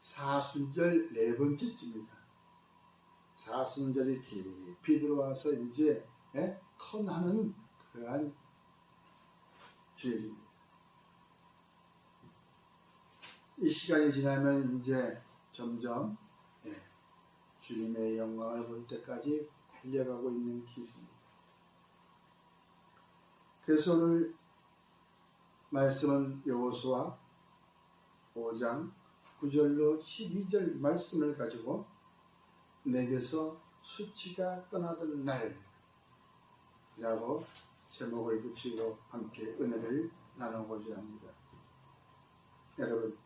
사순절 네 번째쯤입니다. 사순절이 깊이 들어와서 이제 턴하는 그러한 주일입니다. 이 시간이 지나면 이제 점점 주님의 영광을 볼 때까지 달려가고 있는 길입니다. 그래서 오늘 말씀은 여호수아 5장 9절로 12절 말씀을 가지고 내게서 수치가 떠나던 날이라고 제목을 붙이고 함께 은혜를 나누고자 합니다. 여러분,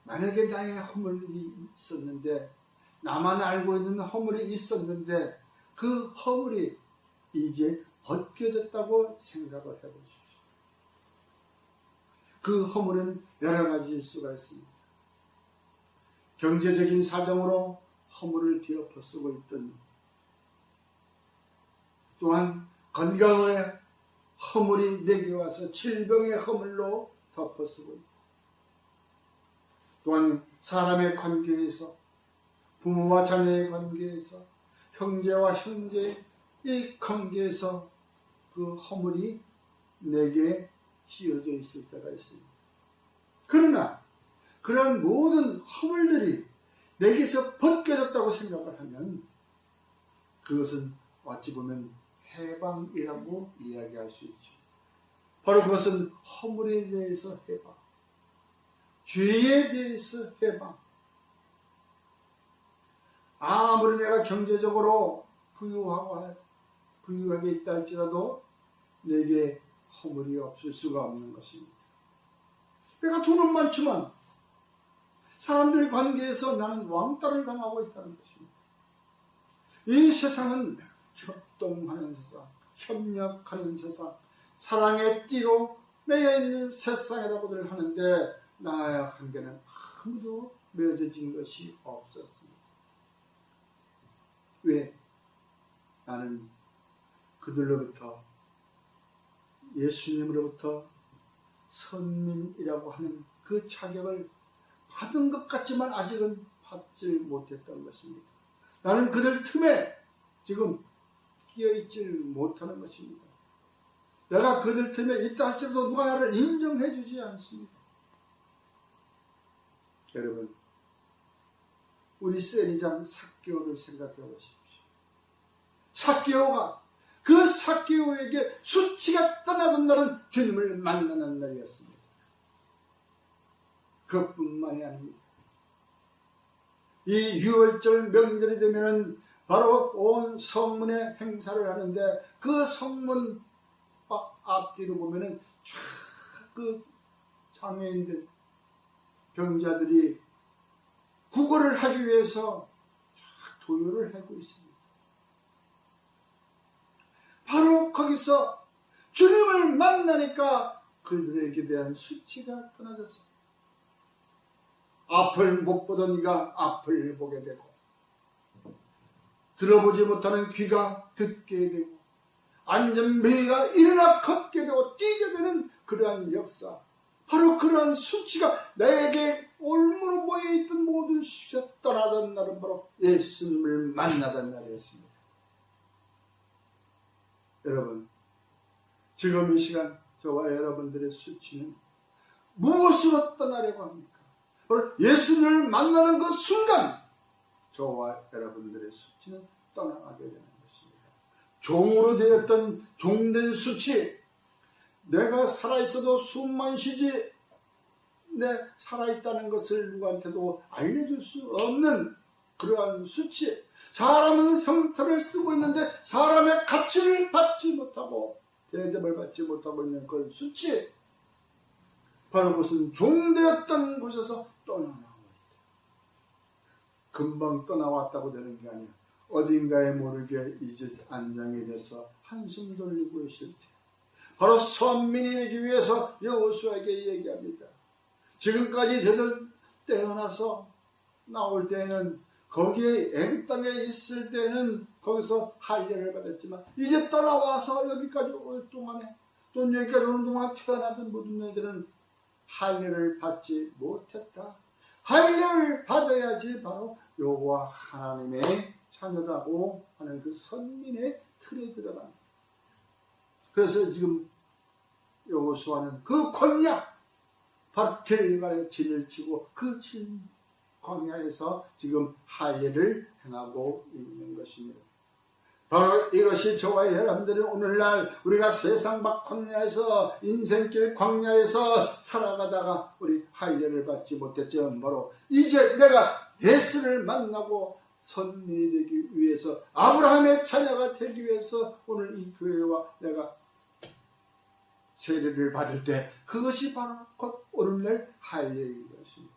만약에 나의 허물이 있었는데, 나만 알고 있는 허물이 있었는데 그 허물이 이제 벗겨졌다고 생각을 해보십시오. 그 허물은 여러 가지일 수가 있습니다. 경제적인 사정으로 허물을 뒤엎어 쓰고 있던, 또한 건강의 허물이 내게 와서 질병의 허물로 덮어쓰고 있다. 또한 사람의 관계에서, 부모와 자녀의 관계에서, 형제와 형제의 이 관계에서 그 허물이 내게 씌어져 있을 때가 있습니다. 그러나 그러한 모든 허물들이 내게서 벗겨졌다고 생각을 하면 그것은 어찌 보면 해방이라고 이야기할 수 있죠. 바로 그것은 허물에 대해서 해방, 죄에 대해서 해방. 아무리 내가 경제적으로 부유하게 있다 할지라도 내게 허물이 없을 수가 없는 것입니다. 내가 돈은 많지만 사람들 관계에서 나는 왕따를 당하고 있다는 것입니다. 이 세상은 협동하는 세상, 협력하는 세상, 사랑의 띠로 매여있는 세상이라고들 하는데 나와 관계는 아무도 맺어진 것이 없었습니다. 왜? 나는 그들로부터, 예수님으로부터 선민이라고 하는 그 자격을 받은 것 같지만 아직은 받지 못했던 것입니다. 나는 그들 틈에 지금 끼어있지 못하는 것입니다. 내가 그들 틈에 있다 할지라도 누가 나를 인정해 주지 않습니다. 여러분, 우리 세리장 삭개오를 생각해 보십시오. 삭개오가, 그 삭개오에게 수치가 떠나던 날은 주님을 만나는 날이었습니다. 그뿐만이 아닙니다. 이 6월절 명절이 되면은 바로 온 성문에 행사를 하는데, 그 성문 앞뒤로 보면은 쫙 그 장애인들, 병자들이 구걸을 하기 위해서 쫙 도요를 하고 있습니다. 바로 거기서 주님을 만나니까 그들에게 대한 수치가 떠나졌습니다. 앞을 못 보던 이가 앞을 보게 되고, 들어보지 못하는 귀가 듣게 되고, 안전뱅이가 일어나 걷게 되고 뛰게 되는 그러한 역사, 바로 그러한 수치가 내게 올무로 모여있던 모든 수치가 떠나던 날은 바로 예수님을 만나던 날이었습니다. 여러분, 지금 이 시간 저와 여러분들의 수치는 무엇으로 떠나려고 합니까? 바로 예수님을 만나는 그 순간 저와 여러분들의 수치는 떠나가게 되는 것입니다. 종으로 되었던 종된 수치, 내가 살아있어도 숨만 쉬지 내 살아있다는 것을 누구한테도 알려줄 수 없는 그러한 수치, 사람은 형태를 쓰고 있는데 사람의 가치를 받지 못하고 대접을 받지 못하고 있는 그 수치, 바로 그것은 종되었던 곳에서 떠나나고 있다. 금방 떠나왔다고 되는 게 아니야. 어딘가에 모르게 이제 안장이 돼서 한숨 돌리고 있을 때, 바로 선민이 되기 위해서 여호수아에게 얘기합니다. 지금까지 저들 떼어나서 나올 때에는, 거기에 애굽 땅에 있을 때는 거기서 할례를 받았지만 이제 떠나와서 여기까지 올 동안에, 또 여기까지 오는 동안 태어나던 모든 애들은 할례를 받지 못했다. 할례를 받아야지 바로 여호와 하나님의 자녀라고 하는 그 선민의 틀에 들어간. 그래서 지금 여호수아는 그 광야, 바로 길갈에 진을 치고 그 광야에서 지금 할례를 행하고 있는 것입니다. 바로 이것이 저와 여러분들이 오늘날 우리가 세상 밖 광야에서, 인생길 광야에서 살아가다가 우리 할례를 받지 못했지만 바로 이제 내가 예수를 만나고 선민이 되기 위해서, 아브라함의 자녀가 되기 위해서 오늘 이 교회와 내가 세례를 받을 때 그것이 바로 곧 오늘날 할례인 것입니다.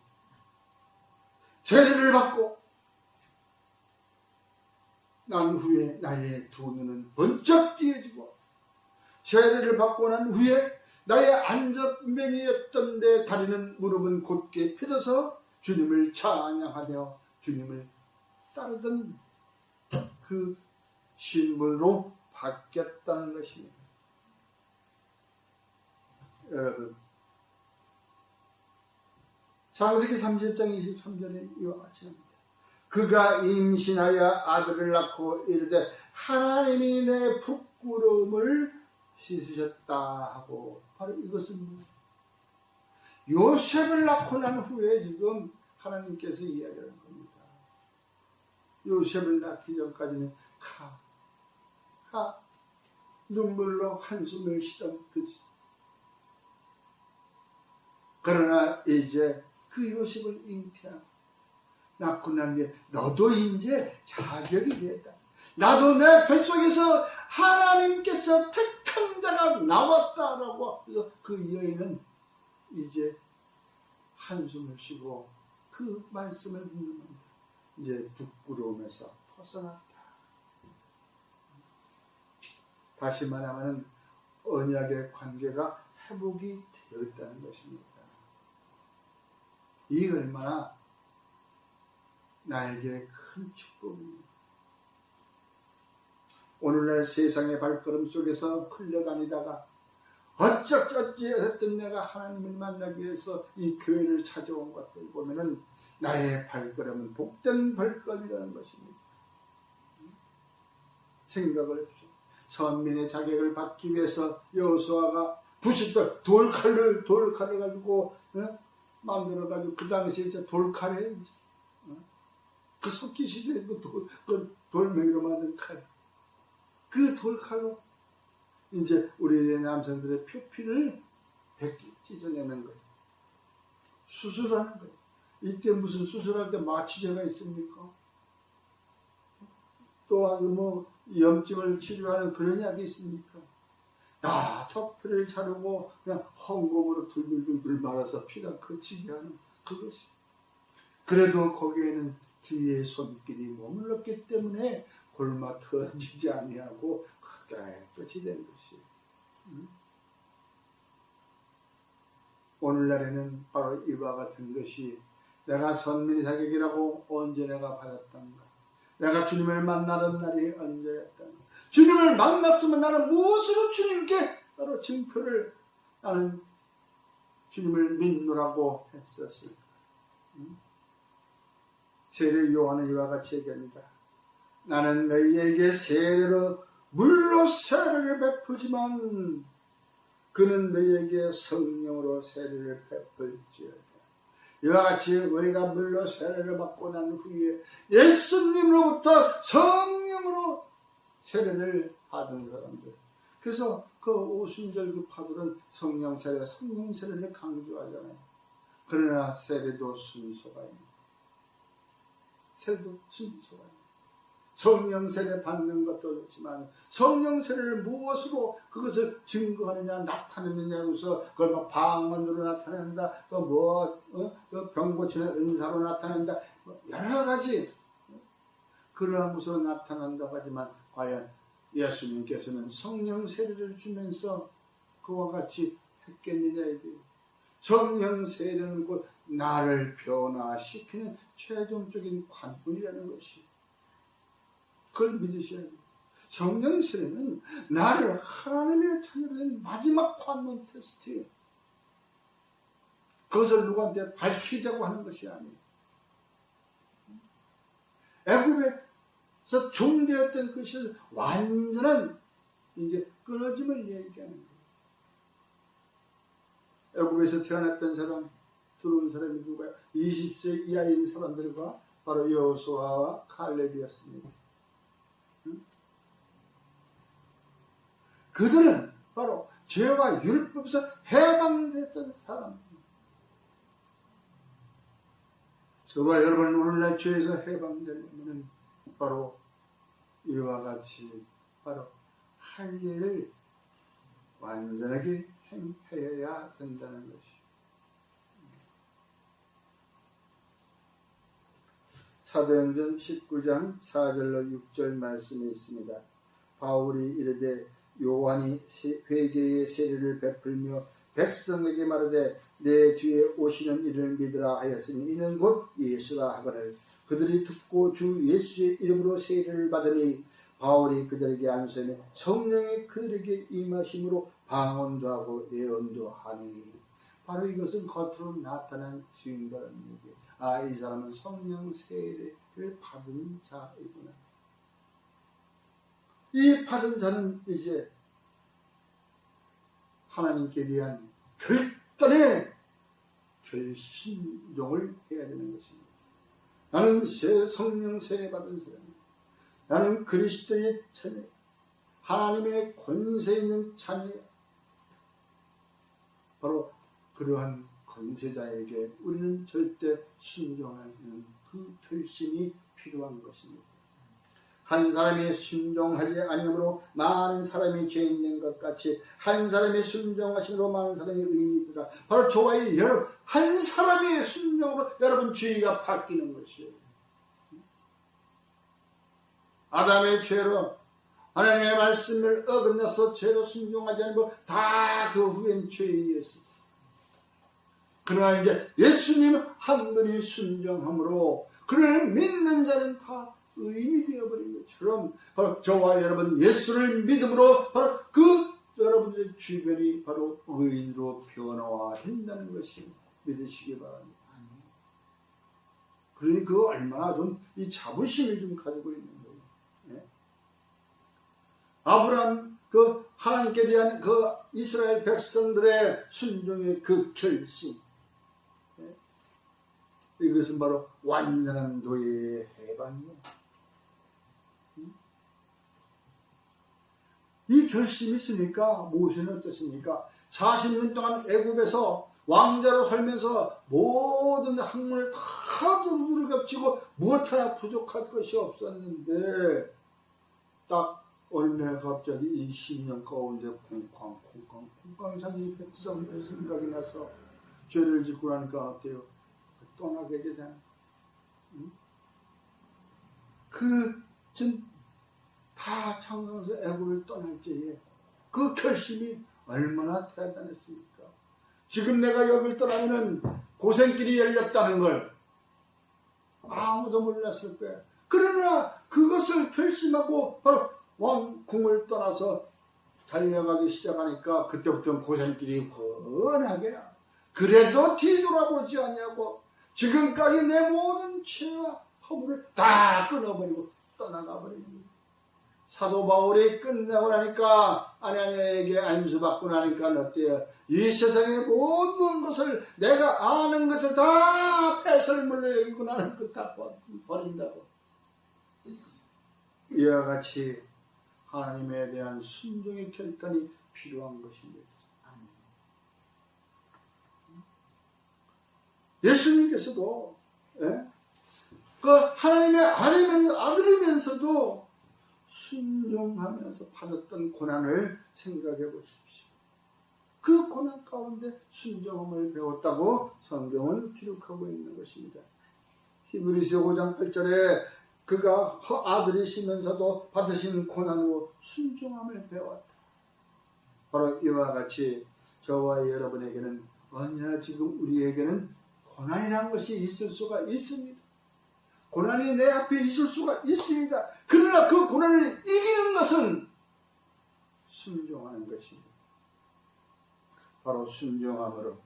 세례를 받고 난 후에 나의 두 눈은 번쩍 띄어지고, 세례를 받고 난 후에 나의 안전맨이었던 내 다리는, 무릎은 곧게 펴져서 주님을 찬양하며 주님을 따르던 그 신분으로 바뀌었다는 것입니다. 여러분, 창세기 30장 23절에 이와 같이 합니다. 그가 임신하여 아들을 낳고 이르되 하나님이 내 부끄러움을 씻으셨다 하고, 바로 이것은 요셉을 낳고 난 후에 지금 하나님께서 이야기하는 겁니다. 요셉을 낳기 전까지는 눈물로 한숨을 쉬던 그지. 그러나 이제 그 요셉을 잉태하고 낳고 난 뒤에 너도 이제 자격이 됐다. 나도 내 뱃속에서 하나님께서 택한 자가 나왔다라고 해서 그 여인은 이제 한숨을 쉬고 그 말씀을 듣는 겁니다. 이제 부끄러움에서 벗어났다. 다시 말하면 언약의 관계가 회복이 되었다는 것입니다. 이 얼마나 나에게 큰 축복입니다. 오늘날 세상의 발걸음 속에서 흘러다니다가 어쩌지 했던 내가 하나님을 만나기 위해서 이 교회를 찾아온 것들 보면은 나의 발걸음은 복된 발걸음이라는 것입니다. 생각을 해보세요. 선민의 자격을 받기 위해서 여호수아가 부싯돌, 돌칼을 가지고 만들어가지고, 그 당시에 이제 돌칼에 그 석기 시대에 돌멩이로 만든 칼, 그 돌칼로 이제 우리 남성들의 표피를 찢어내는 거예요. 수술하는 거예요. 이때 무슨 수술할 때 마취제가 있습니까? 또 염증을 치료하는 그런 약이 있습니까? 턱피를 자르고 그냥 헝겊으로 둘둘둘 말아서 피가 그치게 하는 그것이. 그래도 거기에는 주의 손길이 머물렀기 때문에 골마 터지지 아니하고 깨끗이 된 것이에요. 오늘날에는 바로 이와 같은 것이, 내가 선민의 자격이라고 언제 내가 받았던가, 내가 주님을 만나던 날이 언제였던가, 주님을 만났으면 나는 무엇으로 주님께 바로 증표를, 나는 주님을 믿노라고 했었을까. 세례 요한은 이와 같이 얘기합니다. 나는 너희에게 세례로, 물로 세례를 베푸지만 그는 너희에게 성령으로 세례를 베풀지어다. 이와 같이 우리가 물로 세례를 받고 난 후에 예수님으로부터 성령으로 세례를 받은 사람들. 그래서 그 오순절 그 파들은 성령 세례를 강조하잖아요. 그러나 세례도 순서가 있습니다. 세례도 순서가 있습니다. 성령 세례 받는 것도 좋지만 성령 세례를 무엇으로 그것을 증거하느냐, 나타내느냐 해서 그걸 뭐 방언으로 나타낸다, 또 병 고치는 은사로 나타낸다, 여러 가지 그러한 것으로 나타난다고 하지만 과연 예수님께서는 성령 세례를 주면서 그와 같이 했겠느냐 이게. 성령 세례는 곧 나를 변화시키는 최종적인 관문이라는 것이, 그걸 믿으셔야 돼요. 성령 세례는 나를 하나님의 자녀로 된 마지막 관문 테스트예요. 그것을 누구한테 밝히자고 하는 것이 아니에요. 애굽에서 종되었던 것이 완전한 이제 끊어짐을 얘기하는 거예요. 애굽에서 태어났던 사람, 들어온 사람이 누구야? 20세 이하인 사람들과 바로 여호수아와 칼렙이었습니다. 그들은 바로 죄와 율법에서 해방됐던 사람입니다. 저와 여러분 오늘날 죄에서 해방되려면 바로 이와 같이 바로 할 일을 완전하게 행해야 된다는 것이. 사도행전 19장 4절로 6절 말씀이 있습니다. 바울이 이르되 요한이 회개의 세례를 베풀며 백성에게 말하되 내 뒤에 오시는 이를 믿으라 하였으니 이는 곧 예수라 하거늘 그들이 듣고 주 예수의 이름으로 세례를 받으니 바울이 그들에게 안수하며 성령이 그들에게 임하심으로 방언도 하고 예언도 하니. 바로 이것은 겉으로 나타난 증거라는 얘기예요. 아, 이 사람은 성령 세례를 받은 자이구나. 이 받은 자는 이제 하나님께 대한 결단의 결신종을 해야 되는 것입니다. 나는 성령 세례 받은 사람이다. 나는 그리스도의 자녀, 하나님의 권세 있는 자녀. 바로 그러한 권세자에게 우리는 절대 순종하는 그 결심이 필요한 것입니다. 한 사람이 순종하지 아니므로 많은 사람이 죄 있는 것 같이 한 사람이 순종하심으로 많은 사람이 의인이더라. 바로 저와 여러분 한 사람의 순종으로 여러분 죄가 바뀌는 것이에요. 아담의 죄로 하나님의 말씀을 어긋나서 죄로 순종하지 않고 다 그 후엔 죄인이었어요. 그러나 이제 예수님 한 분이 순종함으로 그를 믿는 자는 다 의인이 되어버린 것처럼 바로 저와 여러분 예수를 믿음으로 바로 그 여러분들의 주변이 바로 의인으로 변화된다는 것이 믿으시기 바랍니다. 그러니 그 얼마나 좀 이 자부심을 좀 가지고 있는 거예요. 네? 아브라함 그 하나님께 대한 그 이스라엘 백성들의 순종의 그 결심, 네? 이것은 바로 완전한 노예의 해방이에요. 이 결심이 있으니까 모세는 어떻습니까? 40년 동안 애굽에서 왕자로 살면서 모든 학문을 다 두루두루 겹치고 무엇 하나 부족할 것이 없었는데 딱 어느 날 갑자기 이 10년 가운데 콩쾅산이 백성의 생각이 나서 죄를 짓고 나니까 어때요? 떠나게 되잖아요. 다 창강에서 애굽을 떠날 때에 그 결심이 얼마나 대단했습니까? 지금 내가 여길 떠나면은 고생길이 열렸다는 걸 아무도 몰랐을 거야. 그러나 그것을 결심하고 바로 왕궁을 떠나서 달려가기 시작하니까 그때부터는 고생길이 훤하게 그래도 뒤돌아보지 않냐고 지금까지 내 모든 죄와 허물을 다 끊어버리고 떠나가 버리는 거예요. 사도 바울이 끝나고 나니까 아나니아에게 안수받고 나니까 어때요? 이 세상의 모든 것을 내가 아는 것을 다 배설물로 여기고 나는 그 다 버린다고. 이와 같이 하나님에 대한 순종의 결단이 필요한 것입니다. 예수님께서도 그 하나님의 아들이면서도 순종하면서 받았던 고난을 생각해 보십시오. 그 고난 가운데 순종함을 배웠다고 성경은 기록하고 있는 것입니다. 히브리서 5장 8절에 그가 아들이시면서도 받으신 고난으로 순종함을 배웠다. 바로 이와 같이 저와 여러분에게는 언제나 지금 우리에게는 고난이라는 것이 있을 수가 있습니다. 고난이 내 앞에 있을 수가 있습니다. 그러나 그 고난을 이기는 것은 순종하는 것입니다. 바로 순종함으로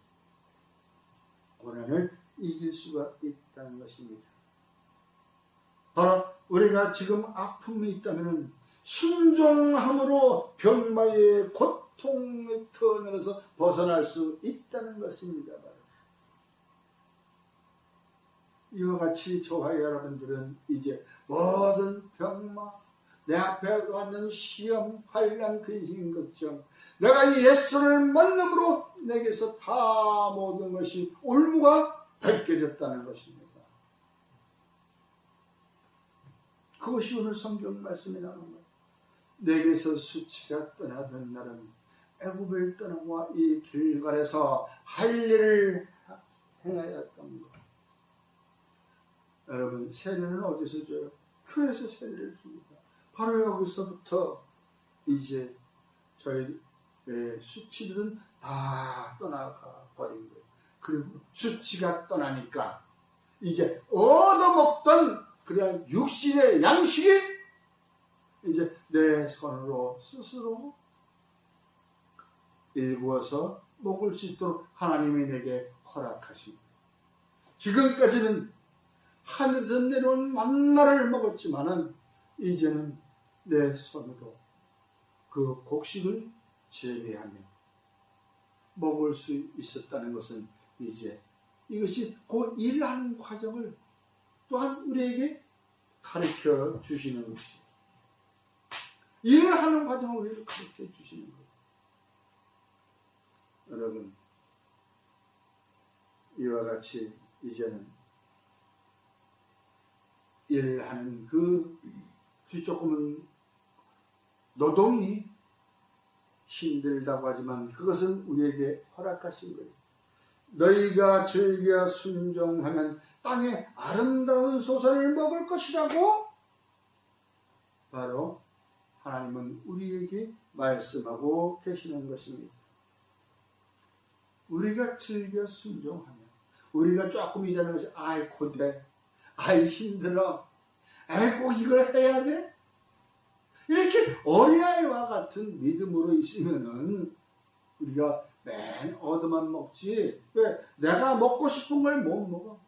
고난을 이길 수가 있다는 것입니다. 바로 우리가 지금 아픔이 있다면 순종함으로 병마의 고통의 터널에서 벗어날 수 있다는 것입니다. 이와 같이 저와 여러분들은 이제 모든 병마, 내 앞에 왔는 시험, 환난, 근심, 걱정, 내가 이 예수를 만남으로 내게서 다 모든 것이 올무가 벗겨졌다는 것입니다. 그것이 오늘 성경 말씀이 나오는 거예요. 내게서 수치가 떠나던 날은 애굽을 떠나와 이 길갈에서 할 일을 행하였던 것. 여러분, 세례는 어디서 줘요? 교회에서 세례를 줍니다. 바로 여기서부터 이제 저희 수치들은 다 떠나가 버린 거예요. 그리고 수치가 떠나니까 이제 얻어먹던 그냥 육신의 양식이 이제 내 손으로 스스로 일구어서 먹을 수 있도록 하나님이 내게 허락하십니다. 지금까지는 하늘에서 내려온 만나를 먹었지만은 이제는 내 손으로 그 곡식을 재배하며 먹을 수 있었다는 것은 이제 이것이 그 일하는 과정을 또한 우리에게 가르쳐 주시는 것이에요. 일하는 과정을 우리를 가르쳐 주시는 거예요. 여러분, 이와 같이 이제는 일하는 그 조금은 노동이 힘들다고 하지만 그것은 우리에게 허락하신 거예요. 너희가 즐겨 순종하면 땅에 아름다운 소산을 먹을 것이라고 바로 하나님은 우리에게 말씀하고 계시는 것입니다. 우리가 즐겨 순종하면 우리가 조금 일하는 것이 아이 고돼, 아이 힘들어, 아이 꼭 이걸 해야 돼? 이렇게 어린아이와 같은 믿음으로 있으면은 우리가 맨 얻어만 먹지 왜 내가 먹고 싶은 걸 못 먹어?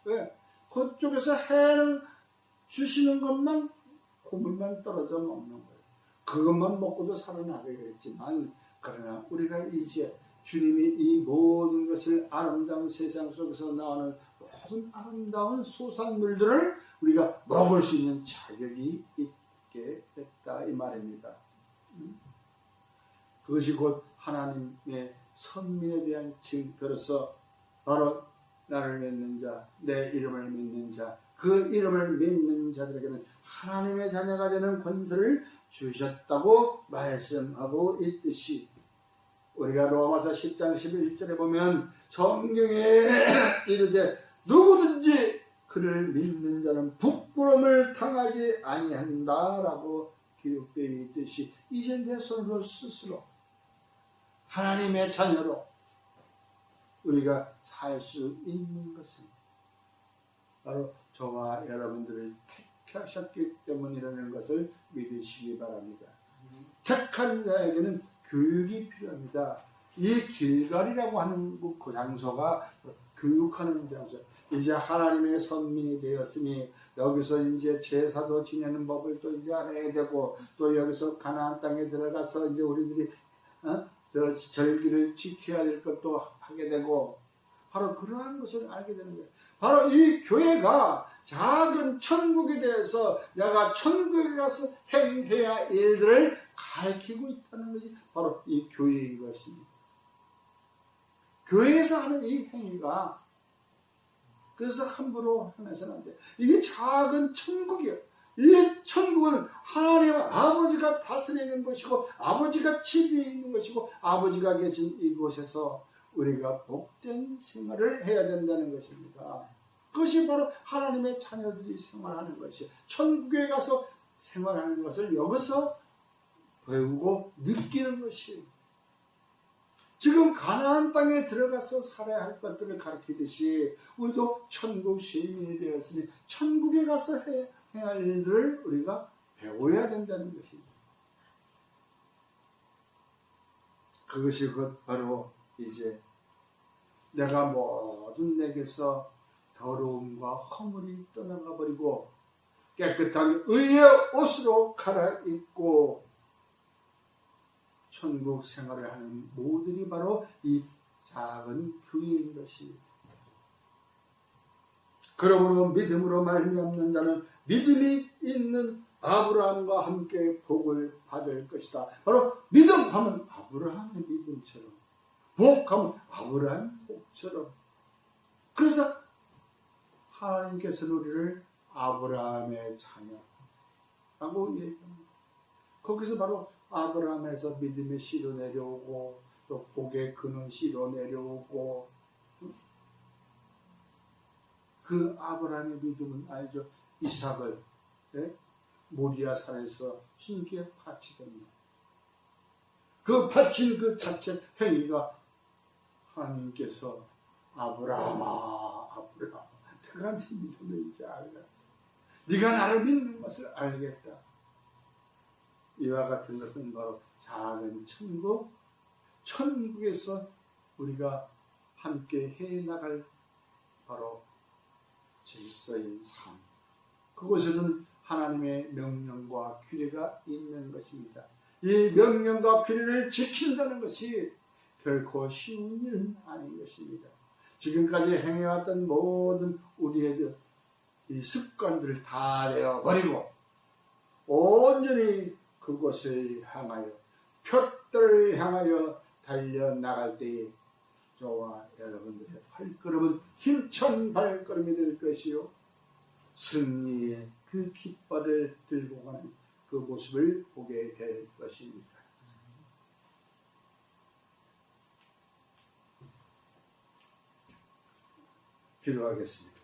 왜 그쪽에서 해는 주시는 것만 고물만 떨어져 먹는 거예요. 그것만 먹고도 살아나겠지만 그러나 우리가 이제 주님이 이 모든 것을 아름다운 세상 속에서 나오는 모든 아름다운 소산물들을 우리가 먹을 수 있는 자격이 있게 됐다 이 말입니다. 그것이 곧 하나님의 선민에 대한 증표로서 바로 나를 믿는 자, 내 이름을 믿는 자, 그 이름을 믿는 자들에게는 하나님의 자녀가 되는 권세를 주셨다고 말씀하고 있듯이 우리가 로마서 10장 11절에 보면 성경에 이르되 누구든지 그를 믿는 자는 부끄러움을 당하지 아니한다라고 기록되어 있듯이 이제 내 손으로 스스로 하나님의 자녀로 우리가 살 수 있는 것은 바로 저와 여러분들을 택하셨기 때문이라는 것을 믿으시기 바랍니다. 택한 자에게는 교육이 필요합니다. 이 길갈이라고 하는 그 장소가 교육하는 장소. 이제 하나님의 선민이 되었으니 여기서 이제 제사도 지내는 법을 또 이제 알아야 되고 또 여기서 가나안 땅에 들어가서 이제 우리들이 저 절기를 지켜야 될 것도 하게 되고 바로 그러한 것을 알게 되는 거예요. 바로 이 교회가 작은 천국에 대해서 내가 천국에 가서 행해야 할 일들을 가르치고 있다는 것이 바로 이 교회인 것입니다. 교회에서 하는 이 행위가 그래서 함부로 행해서는 안 돼. 이게 작은 천국이에요. 이 천국은 하나님 아버지가 다스리는 것이고 아버지가 지배에 있는 것이고 아버지가 계신 이곳에서 우리가 복된 생활을 해야 된다는 것입니다. 그것이 바로 하나님의 자녀들이 생활하는 것이에요. 천국에 가서 생활하는 것을 여기서 배우고 느끼는 것이에요. 지금 가나안 땅에 들어가서 살아야 할 것들을 가르치듯이 우리도 천국 시민이 되었으니 천국에 가서 행할 일들을 우리가 배워야 된다는 것입니다. 그것이 곧 바로 이제 내가 모든 내게서 더러움과 허물이 떠나가 버리고 깨끗한 의의 옷으로 갈아입고 천국 생활을 하는 모두들이 바로 이 작은 교회인 것입니다. 그러므로 믿음으로 말미암는 자는 믿음이 있는 아브라함과 함께 복을 받을 것이다. 바로 믿음하면 아브라함의 믿음처럼, 복하면 아브라함의 복처럼. 그래서 하나님께서는 우리를 아브라함의 자녀라고 얘기합니다. 거기서 바로 아브라함에서 믿음의 씨로 내려오고 또 복의 근원 씨로 내려오고, 그 아브라함의 믿음은 알죠? 이삭을 모리아 산에서 주님께 바치던 그 바친 그 자체 행위가 하나님께서 아브라함아 아브라함, 내가 네 믿음을 이제 알라. 네가 나를 믿는 것을 알겠다. 이와 같은 것은 바로 작은 천국, 천국에서 우리가 함께 해나갈 바로 질서인 삶. 그곳에서는 하나님의 명령과 규례가 있는 것입니다. 이 명령과 규례를 지킨다는 것이 결코 쉬운 일은 아닌 것입니다. 지금까지 행해왔던 모든 우리의 이 습관들을 다 내어버리고 온전히 그곳을 향하여 표대를 향하여 달려나갈 때에 저와 여러분들의 발걸음은 힘찬 발걸음이 될 것이요, 승리의 그 깃발을 들고 가는 그 모습을 보게 될 것입니다. 기도하겠습니다.